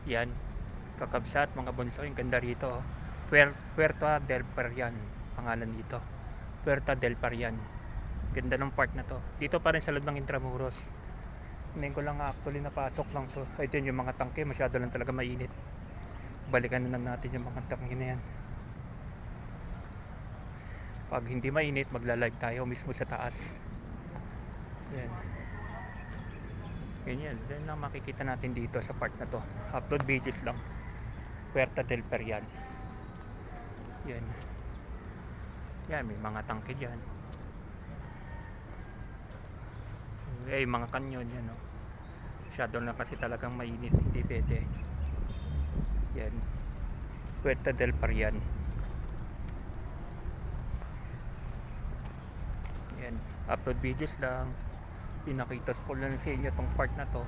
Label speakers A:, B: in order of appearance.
A: Yan, kakabsat mga bonsoy, ang ganda rito. Oh. Puerta del Parian, pangalan dito. Puerta del Parian. Ganda ng part na to. Dito pa rin sa loob ng Intramuros. Ngayon ko lang actually napasok lang to. Ito yung mga tangke, masyado lang talaga mainit. Balikan na natin yung mga tangke na yan. Pag hindi mainit, magla-live tayo mismo sa taas. Yan. Ganyan, yan lang makikita natin dito sa part na to. Upload videos lang. Puerta del Parian. Yan. Yan, may mga tangke dyan. Mga kanyon yan, no. Masyado na kasi talagang mainit, hindi pwede. Yan. Puerta del Parian. Yan. Upload videos lang. Pinakita ko lang sa inyo tong part na to.